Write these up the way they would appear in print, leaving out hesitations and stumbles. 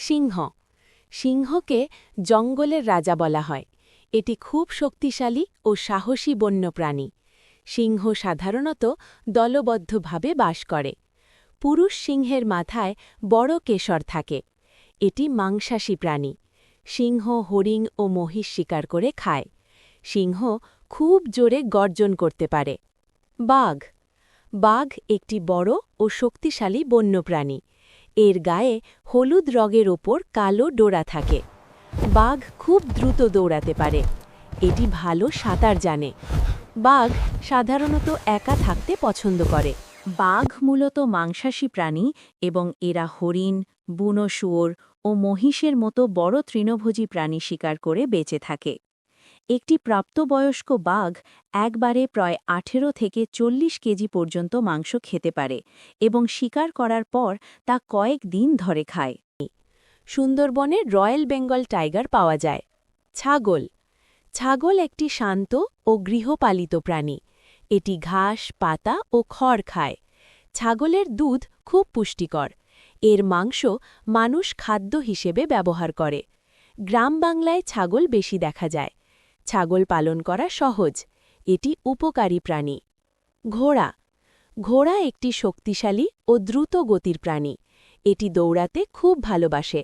সিংহ সিংহকে জঙ্গলের রাজা বলা হয়। এটি খুব শক্তিশালী ও সাহসী বন্য প্রাণী। সিংহ সাধারণত দলবদ্ধভাবে বাস করে। পুরুষ সিংহের মাথায় বড় কেশর থাকে। এটি মাংসাশী প্রাণী। সিংহ হরিণ ও মহিষ শিকার করে খায়। সিংহ খুব জোরে গর্জন করতে পারে। বাঘ বাঘ একটি বড় ও শক্তিশালী বন্যপ্রাণী। এর গায়ে হলুদ রগের ওপর কালো ডোরা থাকে। বাঘ খুব দ্রুত দৌড়াতে পারে। এটি ভালো সাঁতার জানে। বাঘ সাধারণত একা থাকতে পছন্দ করে। বাঘ মূলত মাংসাশী প্রাণী এবং এরা হরিণ, বুনো শুয়োর ও মহিষের মতো বড় তৃণভোজী প্রাণী শিকার করে বেঁচে থাকে। একটি প্রাপ্তবয়স্ক বাঘ একবারে প্রায় 18 থেকে 40 কেজি পর্যন্ত মাংস খেতে পারে এবং শিকার করার পর তা কয়েক দিন ধরে খায়। সুন্দরবনে রয়্যাল বেঙ্গল টাইগার পাওয়া যায়। ছাগল ছাগল একটি শান্ত ও গৃহপালিত প্রাণী। এটি ঘাস, পাতা ও খড় খায়। ছাগলের দুধ খুব পুষ্টিকর। এর মাংস মানুষ খাদ্য হিসেবে ব্যবহার করে। গ্রাম বাংলায় ছাগল বেশি দেখা যায়। ছাগল পালন করা সহজ। এটি উপকারী প্রাণী। ঘোড়া ঘোড়া একটি শক্তিশালী ও দ্রুত গতির প্রাণী। এটি দৌড়াতে খুব ভালোবাসে।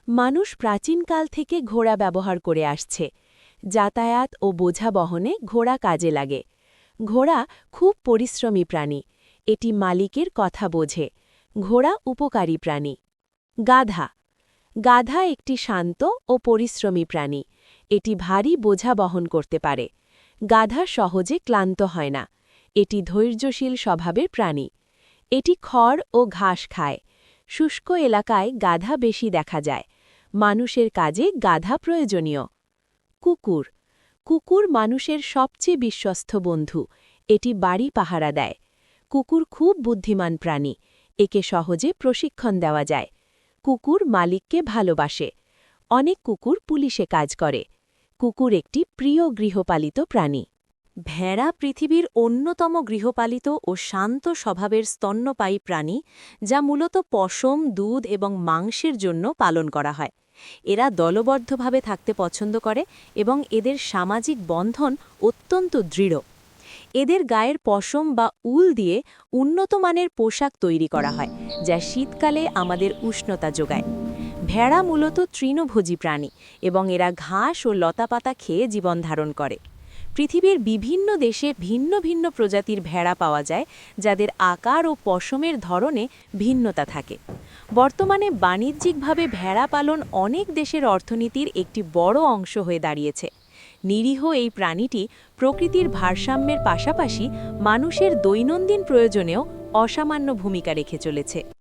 মানুষ প্রাচীনকাল থেকে ঘোড়া ব্যবহার করে আসছে। যাতায়াত ও বোঝা বহনে ঘোড়া কাজে লাগে। ঘোড়া খুব পরিশ্রমী প্রাণী। এটি মালিকের কথা বোঝে। ঘোড়া উপকারী প্রাণী। গাধা গাধা একটি শান্ত ও পরিশ্রমী প্রাণী। এটি ভারী বোঝা বহন করতে পারে। গাধা সহজে ক্লান্ত হয় না। এটি ধৈর্যশীল স্বভাবের প্রাণী। এটি খড় ও ঘাস খায়। শুষ্ক এলাকায় গাধা বেশি দেখা যায়। মানুষের কাজে গাধা প্রয়োজনীয়। কুকুর কুকুর মানুষের সবচেয়ে বিশ্বস্ত বন্ধু। এটি বাড়ি পাহারা দেয়। কুকুর খুব বুদ্ধিমান প্রাণী। একে সহজে প্রশিক্ষণ দেওয়া যায়। কুকুর মালিককে ভালোবাসে। অনেক কুকুর পুলিশে কাজ করে। কুকুর একটি প্রিয় গৃহপালিত প্রাণী। ভেড়া পৃথিবীর অন্যতম গৃহপালিত ও শান্ত স্বভাবের স্তন্যপায়ী প্রাণী, যা মূলত পশম, দুধ এবং মাংসের জন্য পালন করা হয়। এরা দলবদ্ধভাবে থাকতে পছন্দ করে এবং এদের সামাজিক বন্ধন অত্যন্ত দৃঢ়। এদের গায়ের পশম বা উল দিয়ে উন্নত মানের পোশাক তৈরি করা হয়, যা শীতকালে আমাদের উষ্ণতা যোগায়। ভেড়া মূলত তৃণভোজী প্রাণী এবং এরা ঘাস ও লতাপাতা খেয়ে জীবন ধারণ করে। পৃথিবীর বিভিন্ন দেশে ভিন্ন ভিন্ন প্রজাতির ভেড়া পাওয়া যায়, যাদের আকার ও পশমের ধরনে ভিন্নতা থাকে। বর্তমানে বাণিজ্যিকভাবে ভেড়া পালন অনেক দেশের অর্থনীতির একটি বড় অংশ হয়ে দাঁড়িয়েছে। নিরীহ এই প্রাণীটি প্রকৃতির ভারসাম্যের পাশাপাশি মানুষের দৈনন্দিন প্রয়োজনেও অসামান্য ভূমিকা রেখে চলেছে।